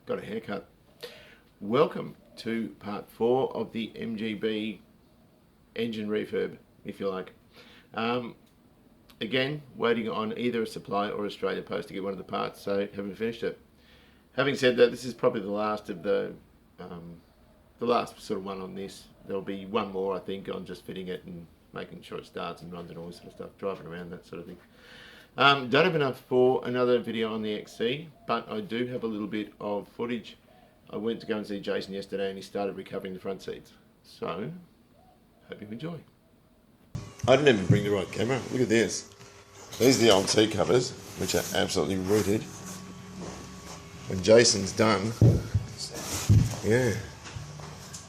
got a haircut. Welcome to part 4 of the MGB engine refurb, if you like. Again, waiting on either a supply or Australia Post to get one of the parts, so haven't finished it. Having said that, this is probably the last of the last sort of one on this. There'll be one more, I think, on just fitting it and making sure it starts and runs and all this sort of stuff, driving around, that sort of thing. Don't have enough for another video on the XC, but I do have a little bit of footage. I went to go and see Jason yesterday and he started recovering the front seats. So, hope you enjoy. I didn't even bring the right camera. Look at this. These are the old seat covers, which are absolutely rooted. When Jason's done, yeah,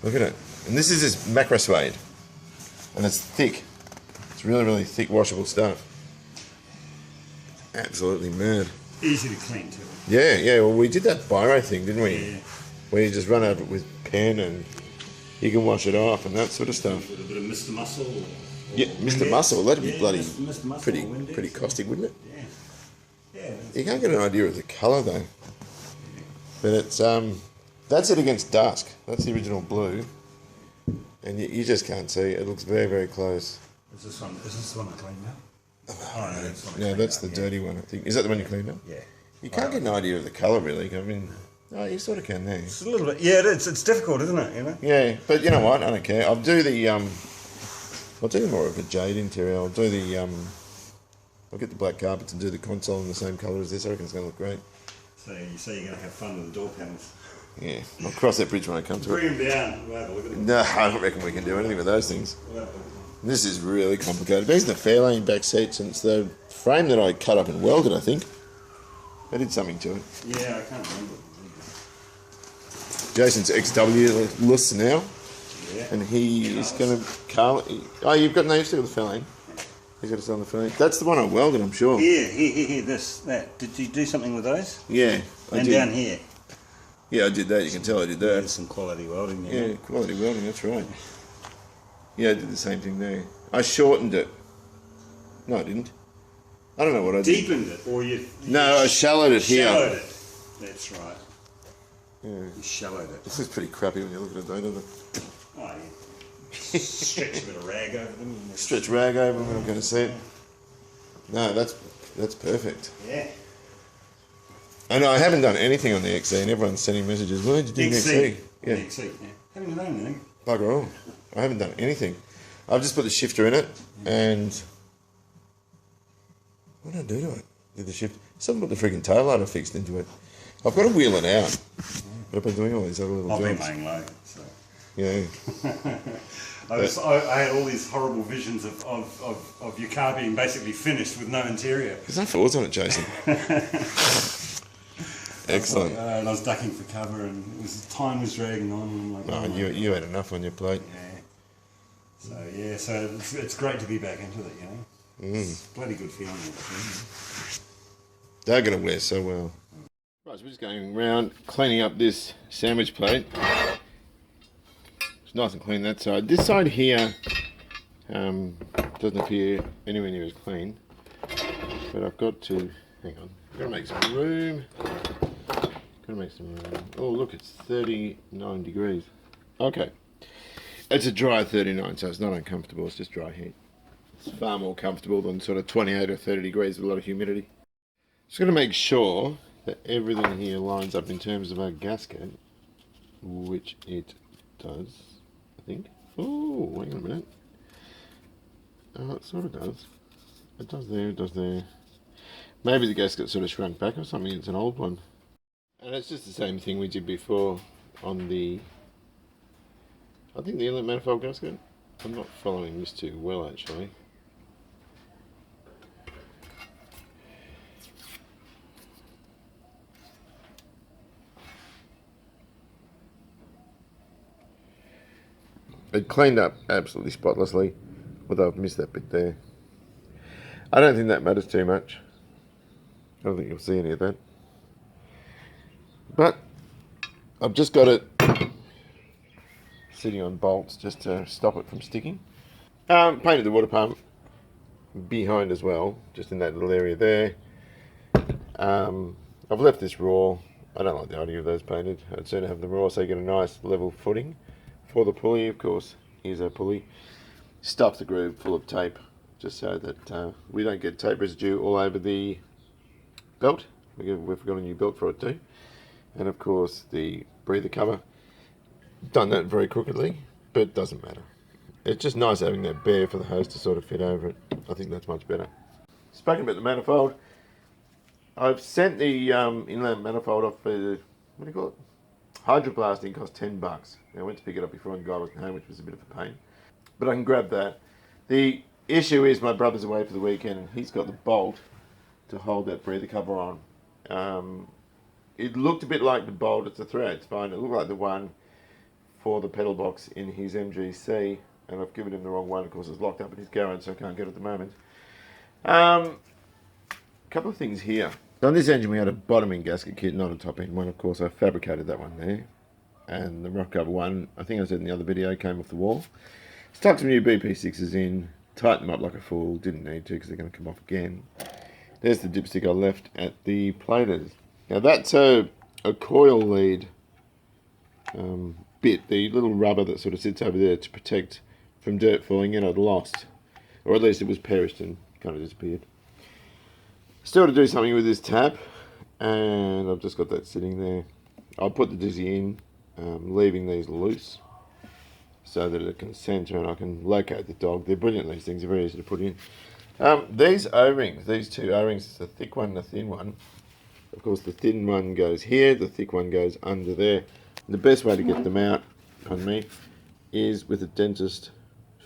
look at it. And this is this Macrosuede, and it's thick. It's really, really thick, washable stuff. Absolutely mad. Easy to clean too. Yeah. Well, we did that biro thing, didn't we? Yeah. Where you just run over it with pen and you can wash it off and that sort of stuff. With a bit of Mr. Muscle. Or Yeah, Mr. Muscle. That'd be bloody Mr. Muscle pretty caustic, wouldn't it? Yeah. You can't get an idea of the colour though. But it's that's it against dusk. That's the original blue, and you just can't see. It looks very, very close. Is this the one I cleaned up? Oh, no, that's No, that's the dirty one, I think. Is that the one you cleaned up? Yeah. You can't get an idea of the colour, really. I mean, no, you sort of can there. It's a little bit. Yeah, it's difficult, isn't it? You know. Yeah, but you know what? I don't care. I'll do more of a jade interior. I'll get the black carpets and do the console in the same colour as this. I reckon it's going to look great. So you say you're going to have fun with the door panels. Yeah, I'll cross that bridge when I come to it. Bring them down. We'll have a look at them. No, I don't reckon we can do anything with those things. We'll have a look at them. This is really complicated. These are the Fairlane back seats, and it's the frame that I cut up and welded, I think. I did something to it. Yeah, I can't remember. Jason's XW-less now, Yeah. and he is going to... Oh, you've got... No, you've still got the Fairlane. He's got it on the Fairlane. That's the one I welded, I'm sure. Here, that. Did you do something with those? Yeah, I And did. down here. Yeah, I did that. You can tell I did that. There's some quality welding there. Yeah, quality welding, that's right. Yeah, I did the same thing there. I shortened it. No, I didn't. I don't know what I did. Deepened it, or you... No, I shallowed it here. Shallowed it. That's right. Yeah. You shallowed it. This is pretty crappy when you look at it, though, doesn't it? Oh, yeah. Stretch a bit of rag over them. Stretch rag over them when I'm going to see it. No, that's perfect. Yeah. I know I haven't done anything on the XC, and everyone's sending messages. Why did you do the XC? Yeah. XC, yeah. Haven't done anything. Bugger all. I haven't done anything. I've just put the shifter in it, and what did I do to it? Did the shift? Someone put the freaking tail lighter fixed into it. I've got to wheel it out. But I've been doing all these other little I've jobs. been laying low, so. Yeah. I had all these horrible visions of your car being basically finished with no interior. There's no flaws on it, Jason. Excellent. And I was ducking for cover, and time was dragging on. And I'm like, No, you had enough on your plate. Yeah. So it's great to be back into it, you know. It's a bloody good feeling. They're going to wear so well. Right, so we're just going around cleaning up this sandwich plate. It's nice and clean that side. This side here doesn't appear anywhere near as clean. But I've got to, hang on, I've got to make some room. Oh look, it's 39 degrees. Okay. It's a dry 39, so it's not uncomfortable, it's just dry heat. It's far more comfortable than sort of 28 or 30 degrees with a lot of humidity. Just going to make sure that everything here lines up in terms of our gasket, which it does, I think. Oh, hang on a minute. It sort of does. It does there. Maybe the gasket sort of shrunk back or something, it's an old one. And it's just the same thing we did before on the, I think the inlet manifold gasket. I'm not following this too well actually. It cleaned up absolutely spotlessly, although I've missed that bit there. I don't think that matters too much. I don't think you'll see any of that. But I've just got it sitting on bolts just to stop it from sticking. Painted the water pump behind as well, just in that little area there. I've left this raw. I don't like the idea of those painted. I'd sooner have them raw so you get a nice level footing. For the pulley, of course, here's our pulley. Stuff the groove full of tape, just so that we don't get tape residue all over the belt. We've got a new belt for it too. And of course the breather cover. Done that very crookedly, but it doesn't matter. It's just nice having that bare for the hose to sort of fit over it. I think that's much better. Speaking about the manifold, I've sent the inland manifold off for, what do you call it? Hydroplasting. Cost $10. I went to pick it up before and the guy wasn't home, which was a bit of a pain. But I can grab that. The issue is my brother's away for the weekend and he's got the bolt to hold that breather cover on. It looked a bit like the bolt, it's a thread, it's fine. It looked like the one for the pedal box in his MGC, and I've given him the wrong one. Of course, it's locked up in his garage, so I can't get it at the moment. A couple of things here. On this engine, we had a bottom-end gasket kit, not a top-end one. Of course, I fabricated that one there. And the rock cover one, I think I said in the other video, came off the wall. Stuck some new BP6s in, tightened them up like a fool. Didn't need to because they're going to come off again. There's the dipstick I left at the platers. Now that's a coil lead bit, the little rubber that sort of sits over there to protect from dirt falling in. I'd lost, or at least it was perished and kind of disappeared. Still to do something with this tap, and I've just got that sitting there. I'll put the dizzy in, leaving these loose so that it can center and I can locate the dog. They're brilliant, these things, they're very easy to put in. These O-rings, these two O-rings, the thick one and the thin one. Of course, the thin one goes here, the thick one goes under there. The best way to get them out, pardon me, is with a dentist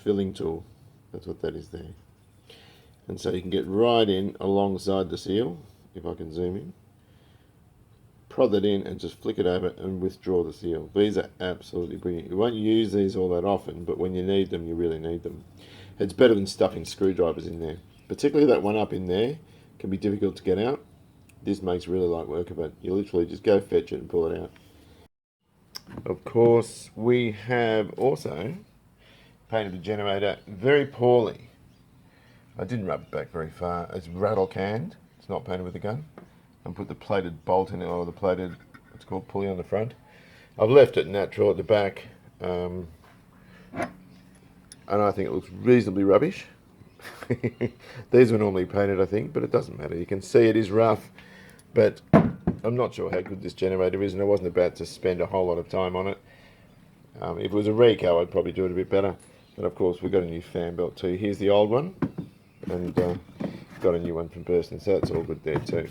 filling tool. That's what that is there. And so you can get right in alongside the seal, if I can zoom in. Prod that in and just flick it over and withdraw the seal. These are absolutely brilliant. You won't use these all that often, but when you need them, you really need them. It's better than stuffing screwdrivers in there. Particularly that one up in there can be difficult to get out. This makes really light work of it. You literally just go fetch it and pull it out. Of course, we have also painted the generator very poorly. I didn't rub it back very far. It's rattle canned. It's not painted with a gun. And put the plated bolt in it, or the plated, it's called pulley on the front. I've left it natural at the back. And I think it looks reasonably rubbish. These were normally painted, I think, but it doesn't matter. You can see it is rough, but I'm not sure how good this generator is, and I wasn't about to spend a whole lot of time on it. If it was a Rico, I'd probably do it a bit better. But of course, we've got a new fan belt too. Here's the old one, and got a new one from Person, so that's all good there too.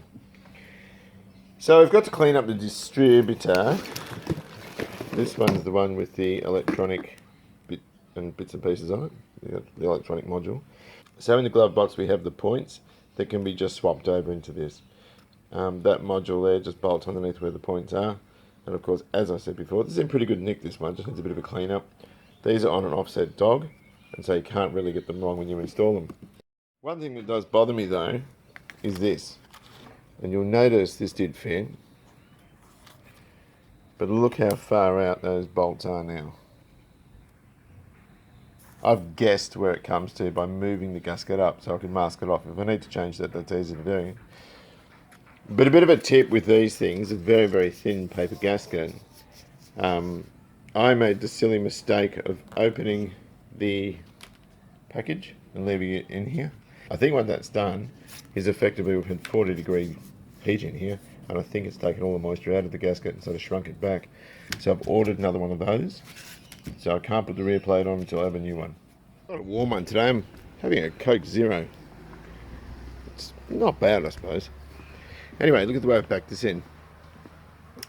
So we've got to clean up the distributor. This one's the one with the electronic bits and pieces on it, the electronic module. So in the glove box we have the points that can be just swapped over into this. That module there just bolts underneath where the points are. And of course, as I said before, this is in pretty good nick, this one, just needs a bit of a clean up. These are on an offset dog, and so you can't really get them wrong when you install them. One thing that does bother me though is this. And you'll notice this did fit, but look how far out those bolts are now. I've guessed where it comes to by moving the gasket up so I can mask it off. If I need to change that, that's easy to do. But a bit of a tip with these things, a very, very thin paper gasket. I made the silly mistake of opening the package and leaving it in here. I think what that's done is effectively we've had 40-degree heat in here, and I think it's taken all the moisture out of the gasket and sort of shrunk it back. So I've ordered another one of those. So I can't put the rear plate on until I have a new one. Not a warm one today. I'm having a Coke Zero. It's not bad, I suppose. Anyway, look at the way I've backed this in.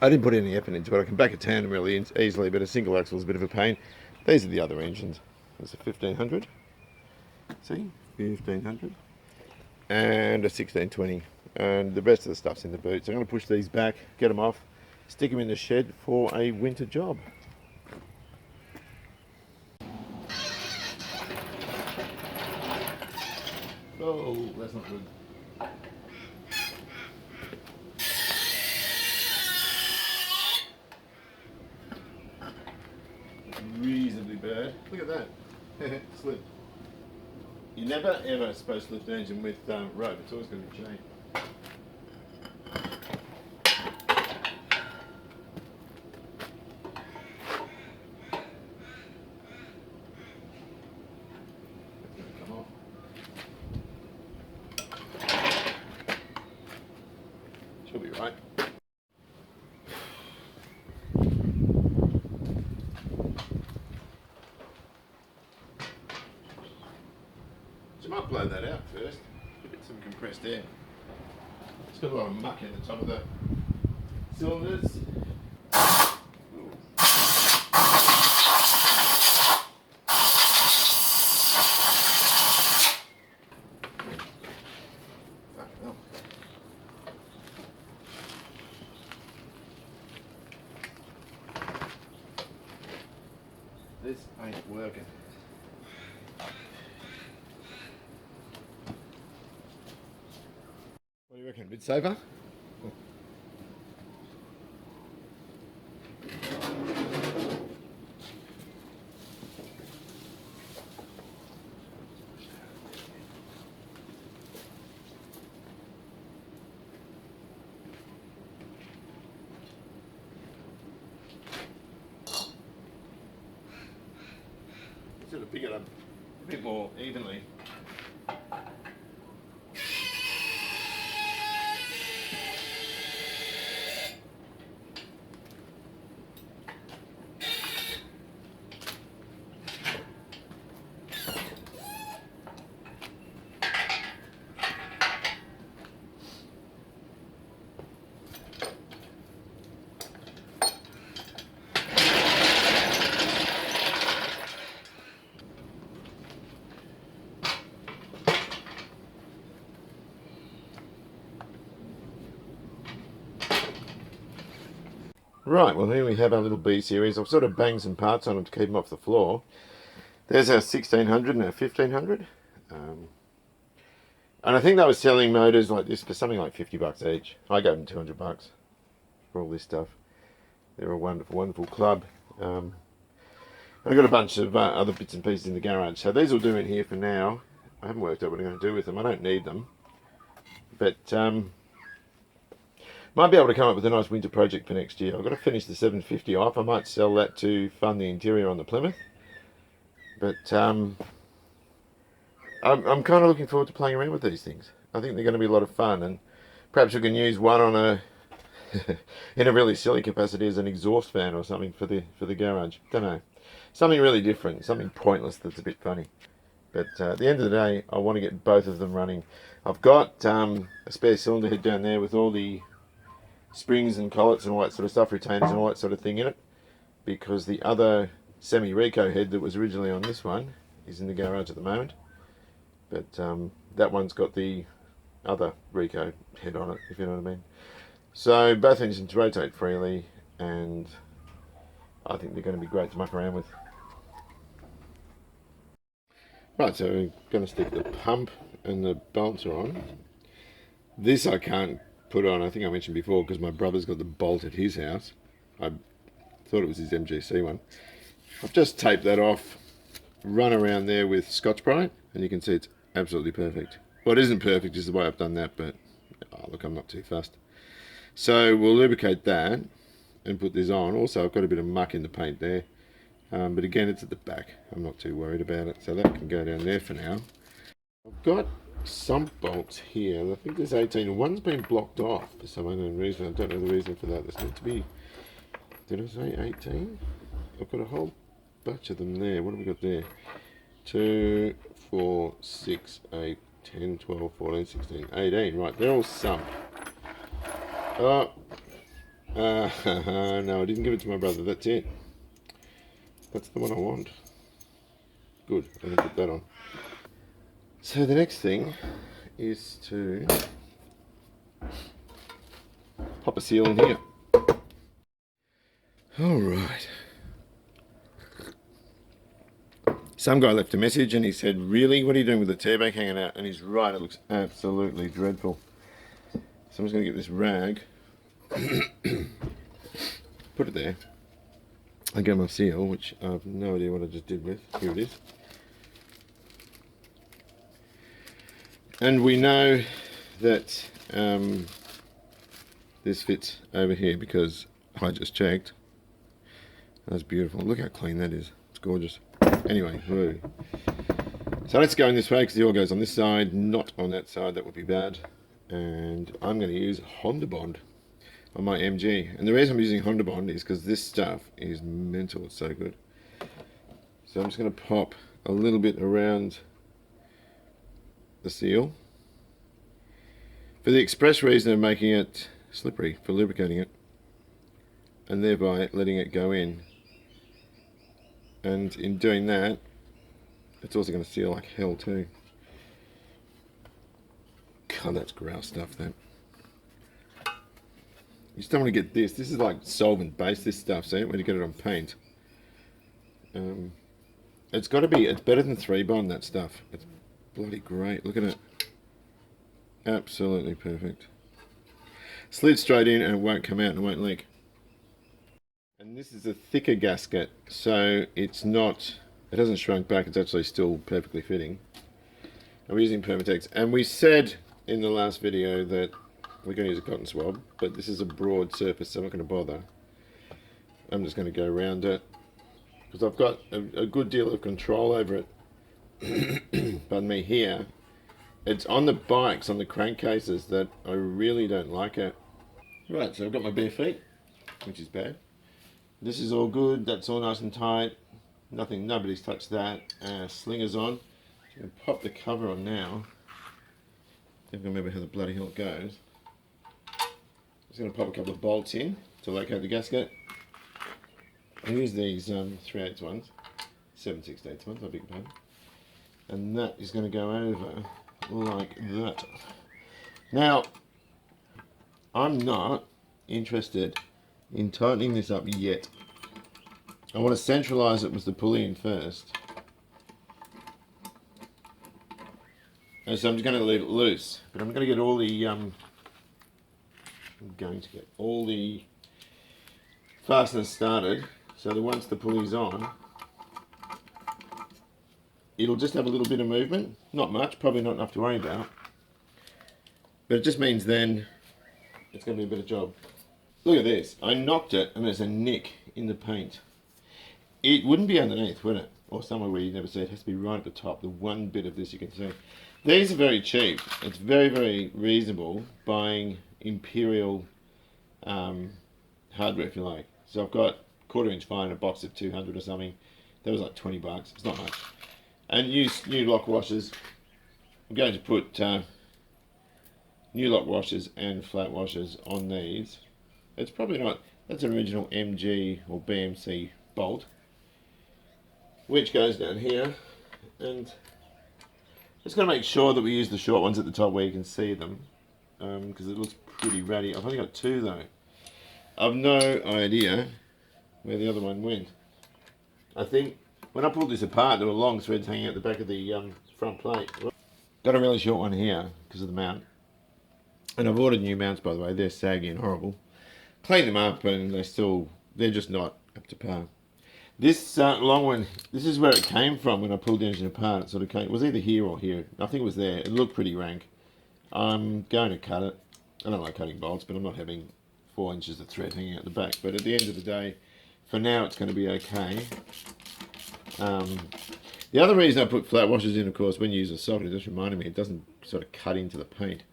I didn't put any effort into it. I can back a tandem really easily, but a single axle is a bit of a pain. These are the other engines. There's a 1500. See? 1500. And a 1620. And the rest of the stuff's in the boot. So I'm going to push these back, get them off, stick them in the shed for a winter job. Oh, that's not good. Reasonably bad. Look at that. Slip. You're never ever supposed to lift an engine with rope. It's always going to be chain. blow that out first. Give it some compressed air. It's got a lot of muck in the top of the cylinders. This ain't working. What do you reckon? A bit safer? Sort of pick it up a bit more evenly. Right, well here we have our little B series. I've sort of banged some parts on them to keep them off the floor. There's our 1600 and our 1500. And I think they were selling motors like this for something like 50 bucks each. I gave them 200 bucks for all this stuff. They're a wonderful, wonderful club. I've got a bunch of other bits and pieces in the garage. So these will do in here for now. I haven't worked out what I'm going to do with them. I don't need them. But might be able to come up with a nice winter project for next year. I've got to finish the 750 off. I might sell that to fund the interior on the Plymouth. But I'm kind of looking forward to playing around with these things. I think they're going to be a lot of fun, and perhaps we can use one on a in a really silly capacity as an exhaust fan or something for the garage. Don't know, something really different, something pointless that's a bit funny. But at the end of the day, I want to get both of them running. I've got a spare cylinder head down there with all the springs and collets and all that sort of stuff, retainers and all that sort of thing in it, because the other semi-Rico head that was originally on this one is in the garage at the moment. But that one's got the other Rico head on it, if you know what I mean. So both engines rotate freely, and I think they're going to be great to muck around with. Right, so we're going to stick the pump and the bolts are on. This I can't put on, I think I mentioned before, because my brother's got the bolt at his house. I thought it was his MGC one. I've just taped that off, run around there with Scotch-Brite, and you can see it's absolutely perfect. What isn't perfect is the way I've done that, but look, I'm not too fussed. So we'll lubricate that and put this on. Also, I've got a bit of muck in the paint there, but again, it's at the back. I'm not too worried about it, so that can go down there for now. I've got some bolts here. I think there's 18, and one's been blocked off for some unknown reason. I don't know the reason for that. There's meant to be, did I say 18? I've got a whole bunch of them there. What have we got there? 2, 4, 6, 8, 10, 12, 14, 16, 18. Right, they're all sunk. Oh, no, I didn't give it to my brother. That's it. That's the one I want. Good, I can put that on. So the next thing is to pop a seal in here. All right. Some guy left a message and he said, really, what are you doing with the tail bank hanging out? And he's right, it looks absolutely dreadful. So I'm just going to get this rag, put it there. I get my seal, which I have no idea what I just did with. Here it is. And we know that this fits over here because I just checked. That's beautiful. Look how clean that is. It's gorgeous. Anyway, woo. So let's go in this way because the oil goes on this side, not on that side. That would be bad. And I'm going to use Honda Bond on my MG. And the reason I'm using Honda Bond is because this stuff is mental. It's so good. So I'm just going to pop a little bit around the seal for the express reason of making it slippery, for lubricating it, and thereby letting it go in. And in doing that, it's also going to seal like hell too. God, that's grouse stuff, that. You just don't want to get this. This is like solvent based, this stuff, so when you get it on paint. It's got to be, it's better than 3-bond, that stuff. It's bloody great. Look at it. Absolutely perfect. Slid straight in and it won't come out and it won't leak. And this is a thicker gasket, so it's not, it hasn't shrunk back, it's actually still perfectly fitting. And we're using Permatex. And we said in the last video that we're going to use a cotton swab, but this is a broad surface, so I'm not going to bother. I'm just going to go around it, because I've got a good deal of control over it. Pardon me, here. It's on the bikes, on the crankcases, that I really don't like it. Right, so I've got my bare feet, which is bad. This is all good, that's all nice and tight. Nobody's touched that. Slinger's on. I'm going to pop the cover on now. I can remember how the bloody hell it goes. Just going to pop a couple of bolts in to locate the gasket. I use these 3/8 ones, 7/16 ones, I beg your pardon. And that is going to go over like that. Now, I'm not interested in tightening this up yet. I want to centralise it with the pulley in first. And so I'm just going to leave it loose, but I'm going to get all the fasteners started, so that once the pulley's on, it'll just have a little bit of movement, not much, probably not enough to worry about, but it just means then it's going to be a better job. Look at this, I knocked it and there's a nick in the paint. It wouldn't be underneath, would it? Or somewhere where you never see it. It has to be right at the top, the one bit of this you can see. These are very cheap. It's very, very reasonable buying Imperial hardware, if you like. So I've got 1/4 inch fine, a box of 200 or something. That was like 20 bucks, it's not much. And new lock washers. I'm going to put new lock washers and flat washers on these. It's probably not, that's an original MG or BMC bolt, which goes down here, and just got to make sure that we use the short ones at the top where you can see them, because it looks pretty ratty. I've only got 2 though. I've no idea where the other one went. I think when I pulled this apart, there were long threads hanging out the back of the front plate. Got a really short one here because of the mount, and I've ordered new mounts, by the way. They're saggy and horrible. Cleaned them up and they're just not up to par. This long one, this is where it came from when I pulled the engine apart. It sort of came, it was either here or here. I think it was there. It looked pretty rank. I'm going to cut it. I don't like cutting bolts, but I'm not having 4 inches of thread hanging out the back. But at the end of the day, for now, it's going to be okay. The other reason I put flat washers in, of course, when you use a socket, it just reminded me, it doesn't sort of cut into the paint.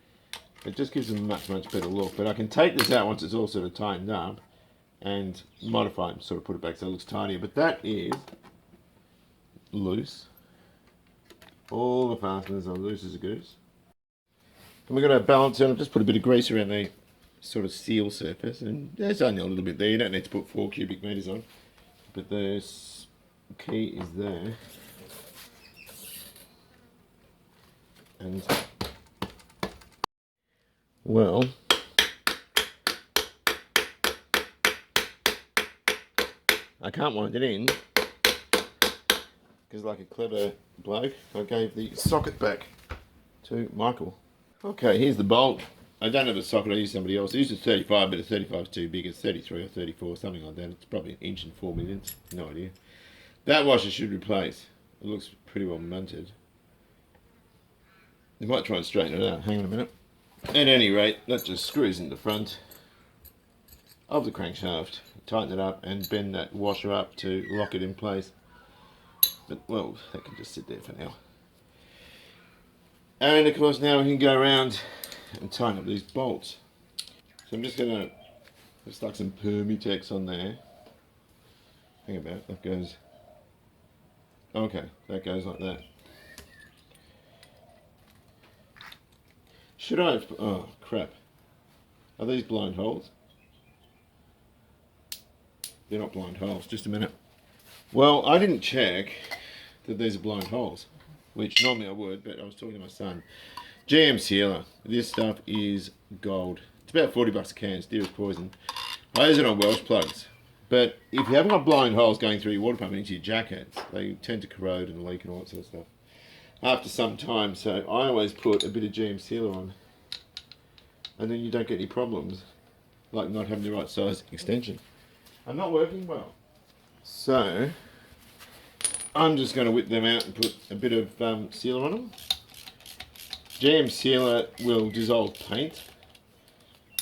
It just gives them a much, much better look. But I can take this out once it's all sort of tightened up and modify it, sort of put it back so it looks tinier. But that is loose. All the fasteners are loose as a goose. And we're going to balance it. I've just put a bit of grease around the sort of seal surface, and there's only a little bit there. You don't need to put 4 cubic meters on, but the key is there. And well, I can't wind it in because, like a clever bloke, I gave the socket back to Michael. Okay, here's the bolt. I don't have a socket, I use somebody else. I used a 35, but a 35 is too big. It's 33 or 34, something like that. It's probably 1 inch and 4 millionths. No idea. That washer should replace. It looks pretty well mounted. You might try and straighten it out. Hang on a minute. At any rate, that just screws in the front of the crankshaft. Tighten it up and bend that washer up to lock it in place. But, well, that can just sit there for now. And of course now we can go around and tighten up these bolts. So I'm just going to stuck some Permatex on there. Hang about, that goes, okay, that goes like that. Should I? Oh crap! Are these blind holes? They're not blind holes. Just a minute. Well, I didn't check that these are blind holes, which normally I would, but I was talking to my son. GM sealer. This stuff is gold. It's about $40 a can. It's dear as poison. I use it on Welsh plugs. But if you haven't got blind holes going through your water pump into your jackets, they tend to corrode and leak and all that sort of stuff after some time. So I always put a bit of GM sealer on, and then you don't get any problems, like not having the right size extension. I'm not working well. So I'm just going to whip them out and put a bit of sealer on them. GM sealer will dissolve paint,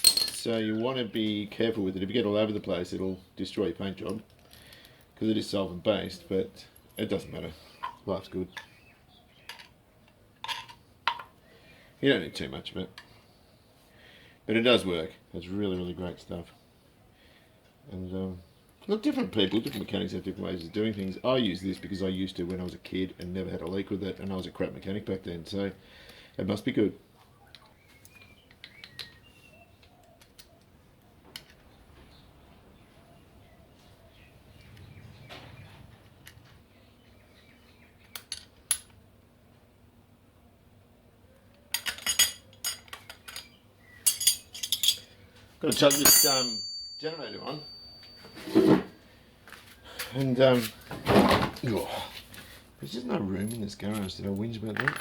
so you want to be careful with it. If you get all over the place, it'll destroy your paint job, because it is solvent based, but it doesn't matter. Life's good. You don't need too much of it, but it does work. It's really, really great stuff. And look, different people, different mechanics have different ways of doing things. I use this because I used to when I was a kid and never had a leak with it, and I was a crap mechanic back then, so it must be good. Got to chuck this generator on, and there's just no room in this garage. Did I whinge about that?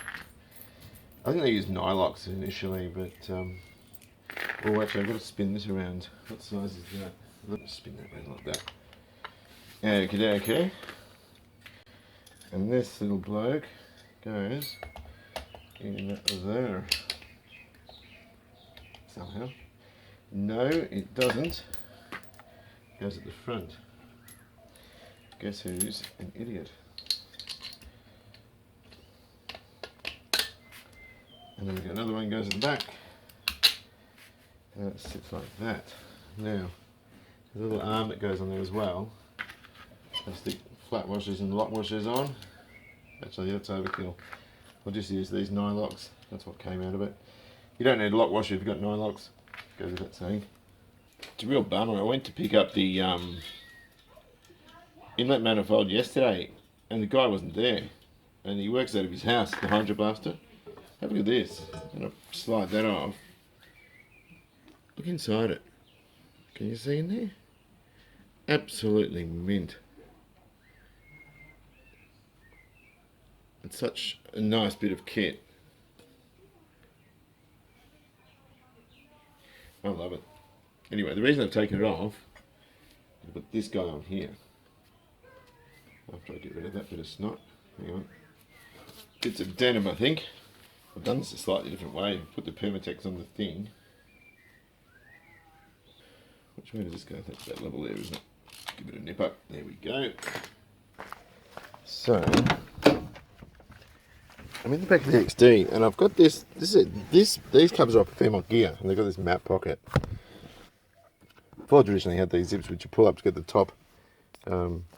I think they used Nylox initially, but oh, actually I've got to spin this around. What size is that? Let's spin that around like that. Okay. And this little bloke goes in there somehow. No, it doesn't. It goes at the front. Guess who's an idiot? And then we've got another one goes at the back. And it sits like that. Now, there's a little arm that goes on there as well. I stick flat washers and lock washers on. Actually, that's overkill. I'll just use these Nylox. That's what came out of it. You don't need a lock washer if you've got Nylox. Goes without saying. It's a real bummer. I went to pick up the inlet manifold yesterday, and the guy wasn't there. And he works out of his house, the Hydro Blaster. Have a look at this. I'm going to slide that off. Look inside it. Can you see in there? Absolutely mint. It's such a nice bit of kit. I love it. Anyway, the reason I've taken it off is to put this guy on here. After I get rid of that bit of snot. Hang on. Bits of denim, I think. I've done this a slightly different way. Put the Permatex on the thing. Which way does this go? That's that level there, isn't it? Give it a nip up. There we go. So I'm in the back of the XD, and I've got this. These covers are off Fairmont gear, and they've got this map pocket. Ford traditionally had these zips which you pull up to get the top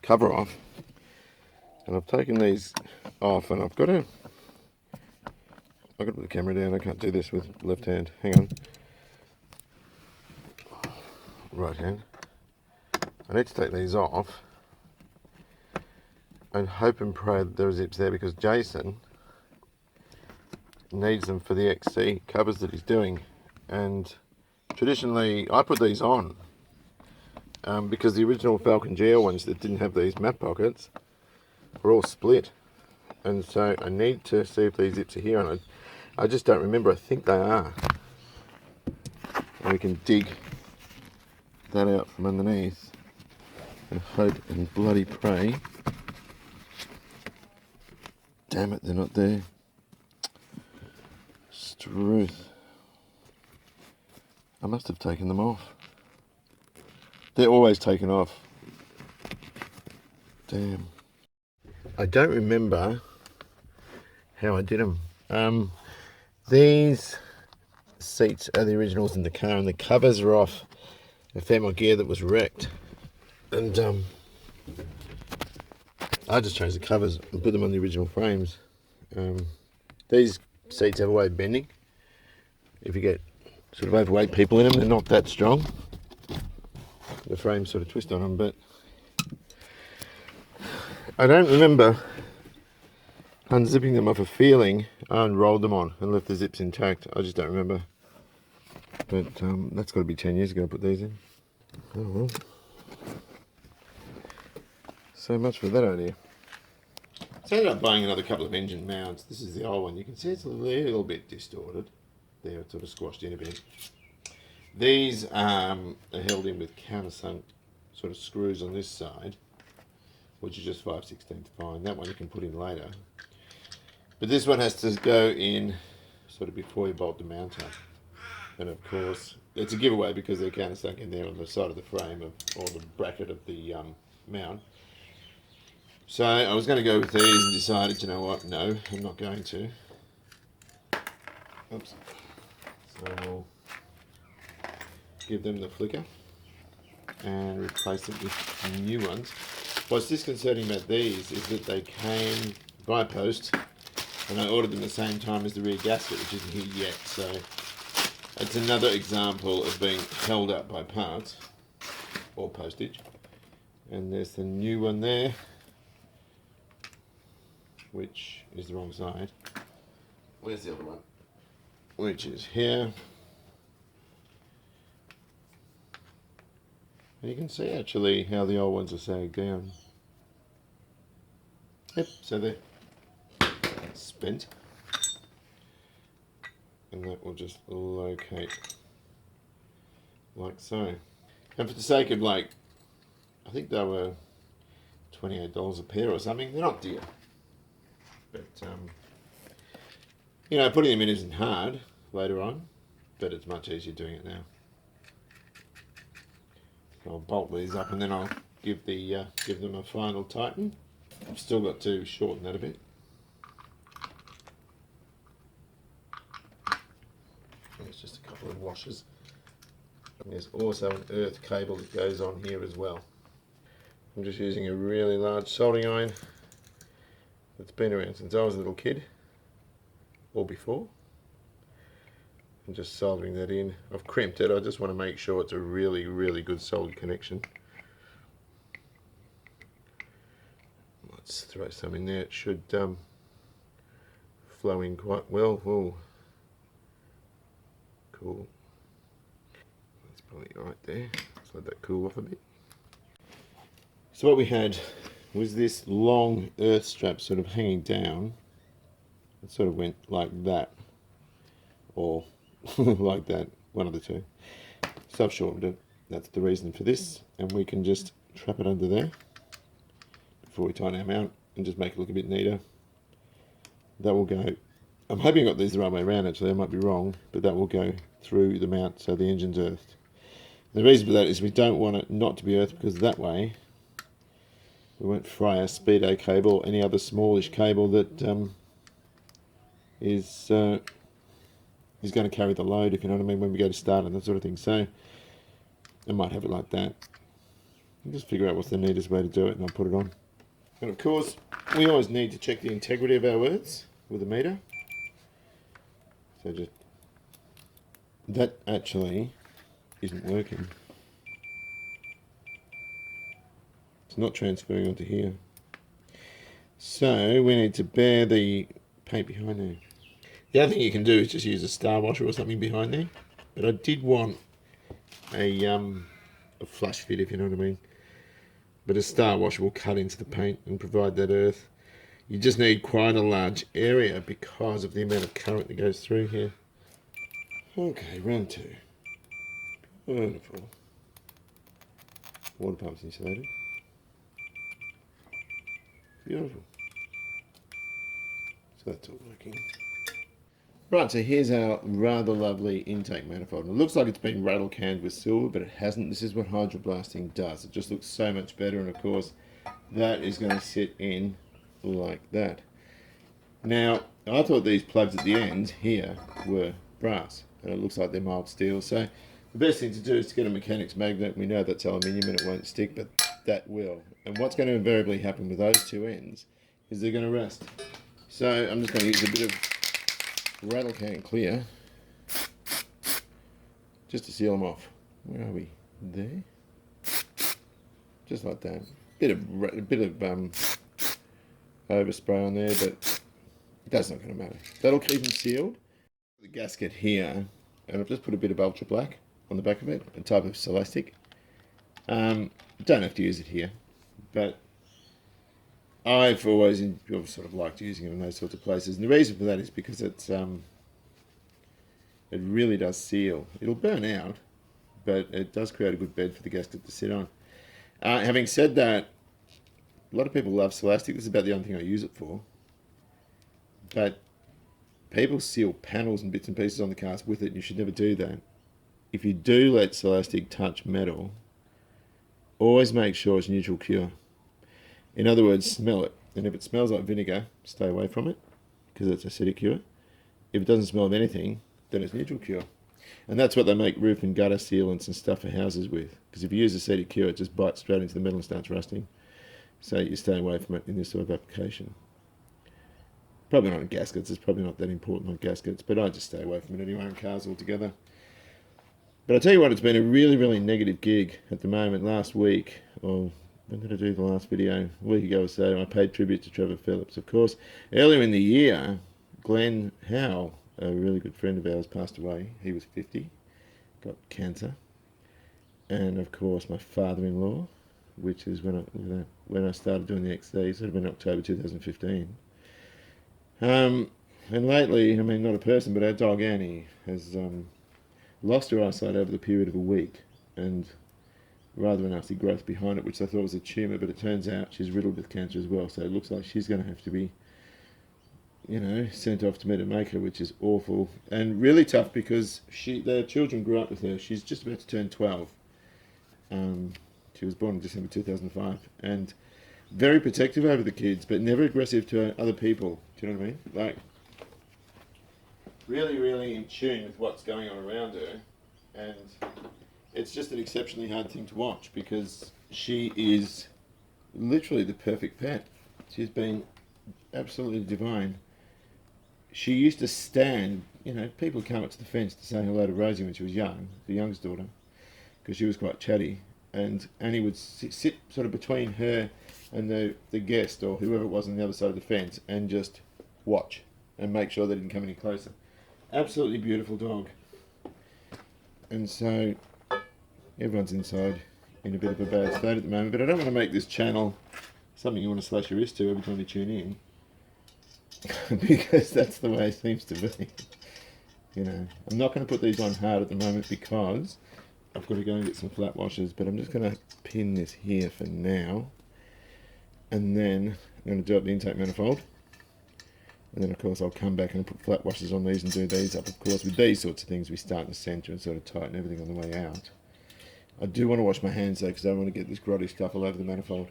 cover off, and I've taken these off, and I've got to put the camera down. I can't do this with left hand. Hang on. Right hand. I need to take these off and hope and pray that there are zips there, because Jason needs them for the XC covers that he's doing, and traditionally I put these on because the original Falcon GL ones that didn't have these map pockets were all split, and so I need to see if these zips are here, and I just don't remember. I think they are, and we can dig that out from underneath and hope and bloody pray. Damn it, they're not there. Struth. I must have taken them off. They're always taken off. Damn. I don't remember how I did them. These seats are the originals in the car, and the covers are off a Fairmont gear that was wrecked. And I just changed the covers and put them on the original frames. These seats have a way of bending, if you get sort of overweight people in them, they're not that strong. The frames sort of twist on them, but I don't remember unzipping them off a feeling I unrolled them on and left the zips intact. I just don't remember. But that's got to be 10 years ago I put these in. Oh well. So much for that idea. So I ended up buying another couple of engine mounts. This is the old one. You can see it's a little bit distorted. There, it's sort of squashed in a bit. These are held in with countersunk sort of screws on this side, which is just 5/16 fine. That one you can put in later. But this one has to go in sort of before you bolt the mount up. And of course, it's a giveaway because they're countersunk in there on the side of the frame or the bracket of the mount. So I was going to go with these and decided, you know what, no, I'm not going to. Oops. So we'll give them the flicker and replace them with new ones. What's disconcerting about these is that they came by post and I ordered them at the same time as the rear gasket, which isn't here yet. So it's another example of being held up by parts or postage. And there's the new one there, which is the wrong side. Where's the other one? Which is here. And you can see actually how the old ones are sagged down. Yep, so they're spent. And that will just locate like so. And for the sake of like, I think they were $28 a pair or something. They're not dear. But, you know, putting them in isn't hard later on, but it's much easier doing it now. So I'll bolt these up and then I'll give them a final tighten. I've still got to shorten that a bit. There's just a couple of washers. And there's also an earth cable that goes on here as well. I'm just using a really large soldering iron that's been around since I was a little kid, or before. I'm just soldering that in. I've crimped it, I just want to make sure it's a really, really good solid connection. Let's throw some in there, it should flow in quite well. Whoa. Cool. That's probably right there. Let's let that cool off a bit. So what we had was this long earth strap sort of hanging down. It sort of went like that, or like that, one of the two. So I've shortened it. That's the reason for this, and we can just trap it under there before we tighten our mount and just make it look a bit neater. That will go, I'm hoping I got these the right way around actually, I might be wrong, but that will go through the mount so the engine's earthed. The reason for that is we don't want it not to be earthed, because that way we won't fry our speedo cable or any other smallish cable that is going to carry the load, if you know what I mean, when we go to start and that sort of thing. So I might have it like that. I'll just figure out what's the neatest way to do it and I'll put it on. And of course, we always need to check the integrity of our earths with a meter. So just, that actually isn't working. It's not transferring onto here. So we need to bare the paint behind there. The other thing you can do is just use a star washer or something behind there. But I did want a flush fit, if you know what I mean. But a star washer will cut into the paint and provide that earth. You just need quite a large area because of the amount of current that goes through here. Okay, round two. Wonderful. Water pump's insulated. Beautiful. So that's all working. Right, so here's our rather lovely intake manifold. It looks like it's been rattle canned with silver, but it hasn't. This is what hydroblasting does. It just looks so much better, and of course, that is going to sit in like that. Now, I thought these plugs at the end here were brass, and it looks like they're mild steel. So the best thing to do is to get a mechanic's magnet. We know that's aluminium and it won't stick, but that will. And what's going to invariably happen with those two ends is they're going to rust. So I'm just going to use a bit of rattle can clear just to seal them off. Where are we? There. Just like that. A bit of overspray on there, but that's not going to matter. That'll keep them sealed. The gasket here, and I've just put a bit of ultra black on the back of it, a type of Celastic. Don't have to use it here, but I've always sort of liked using it in those sorts of places. And the reason for that is because it's it really does seal. It'll burn out, but it does create a good bed for the gasket to sit on. Having said that, a lot of people love Celastic. This is about the only thing I use it for. But people seal panels and bits and pieces on the cars with it, and you should never do that. If you do let Celastic touch metal, always make sure it's neutral cure. In other words, smell it. And if it smells like vinegar, stay away from it, because it's acidic cure. If it doesn't smell of anything, then it's neutral cure. And that's what they make roof and gutter sealants and stuff for houses with. Because if you use acidic cure, it just bites straight into the metal and starts rusting. So you stay away from it in this sort of application. Probably not on gaskets. It's probably not that important on gaskets, but I just stay away from it anyway on cars altogether. But I tell you what, it's been a really, really negative gig at the moment. Last week, or when did I do the last video? A week ago or so, I paid tribute to Trevor Phillips. Of course, earlier in the year, Glenn Howe, a really good friend of ours, passed away. He was 50, got cancer. And of course, my father-in-law, which is when I started doing the XCheers, it would have been October 2015. And lately, I mean, not a person, but our dog Annie has lost her eyesight over the period of a week, and rather a nasty growth behind it, which I thought was a tumour, but it turns out she's riddled with cancer as well, so it looks like she's going to have to be, sent off to meet a maker, which is awful, and really tough because their children grew up with her. She's just about to turn 12. She was born in December 2005, and very protective over the kids, but never aggressive to other people. Do you know what I mean? Like, really, really in tune with what's going on around her, and it's just an exceptionally hard thing to watch because she is literally the perfect pet. She's been absolutely divine. She used to stand, people come up to the fence to say hello to Rosie when she was young, the youngest daughter, because she was quite chatty, and Annie would sit sort of between her and the guest or whoever it was on the other side of the fence and just watch and make sure they didn't come any closer. Absolutely beautiful dog. And so everyone's inside in a bit of a bad state at the moment, but I don't want to make this channel something you want to slash your wrist to every time you tune in because that's the way it seems to be. I'm not going to put these on hard at the moment because I've got to go and get some flat washers, but I'm just going to pin this here for now, and then I'm going to do up the intake manifold, and then of course I'll come back and put flat washers on these and do these up. Of course, with these sorts of things we start in the centre and sort of tighten everything on the way out. I do want to wash my hands though because I don't want to get this grotty stuff all over the manifold.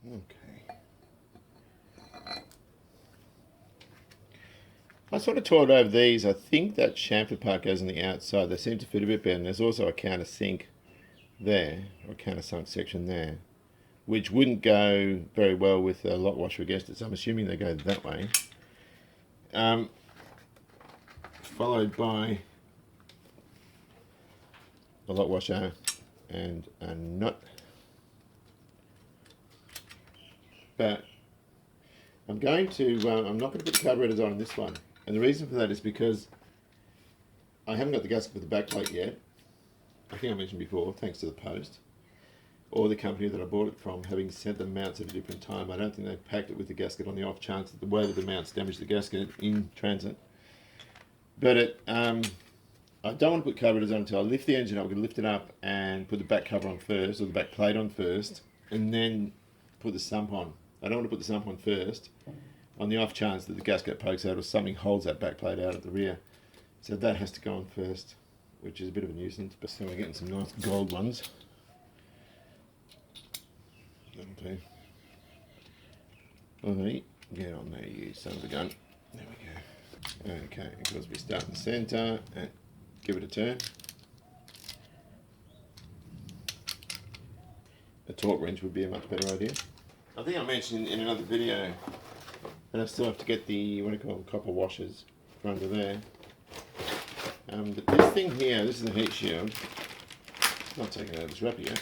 Okay. I sort of toured over these. I think that chamfer part goes on the outside. They seem to fit a bit better. And there's also a countersink there, or a countersunk section there, which wouldn't go very well with a lock washer against it. So I'm assuming they go that way. Followed by a lock washer and a nut. But I'm going to, I'm not going to put the carburetors on this one. And the reason for that is because I haven't got the gasket for the backplate yet. I think I mentioned before, thanks to the post, or the company that I bought it from, having sent them mounts at a different time. I don't think they've packed it with the gasket on the off chance that the weight of the mounts damaged the gasket in transit. But I don't want to put carburetors on until I lift the engine up. I'm going to lift it up and put the back cover on first, or the back plate on first, and then put the sump on. I don't want to put the sump on first, on the off chance that the gasket pokes out or something holds that back plate out at the rear. So that has to go on first, which is a bit of a nuisance, but so we're getting some nice gold ones. Okay. Alright, get on there, you son of a gun. There we go. Okay, because we start in the centre and give it a turn. A torque wrench would be a much better idea. I think I mentioned in another video that I still have to get the, what do you call them, copper washers for under there. But this thing here, this is the heat shield. Not taking out of this wrapper yet.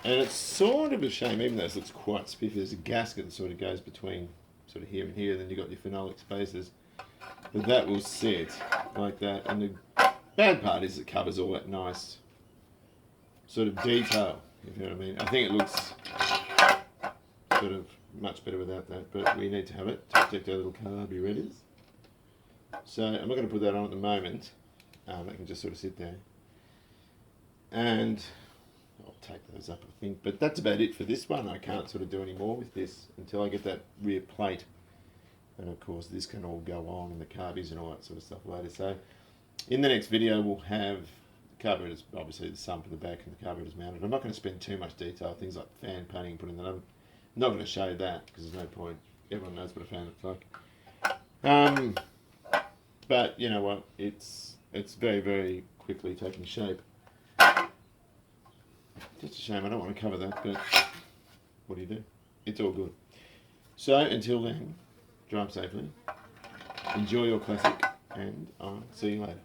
And it's sort of a shame, even though it looks quite spiffy. There's a gasket that sort of goes between sort of here and here, then you've got your phenolic spaces. But that will sit like that. And the bad part is it covers all that nice sort of detail, if you know what I mean. I think it looks sort of much better without that, but we need to have it to protect our little carburetors. So I'm not going to put that on at the moment. That can just sort of sit there. And I'll take those up, I think. But that's about it for this one. I can't sort of do any more with this until I get that rear plate. And of course this can all go on, and the carbies and all that sort of stuff later. So in the next video we'll have the carburetors, obviously the sump in the back and the carburetors mounted. I'm not going to spend too much detail, things like fan painting, putting that on. I'm not going to show that because there's no point. Everyone knows what a fan looks like. But you know what? It's very, very quickly taking shape. Just a shame I don't want to cover that, but what do you do? It's all good. So until then, drive safely, enjoy your classic, and I'll see you later.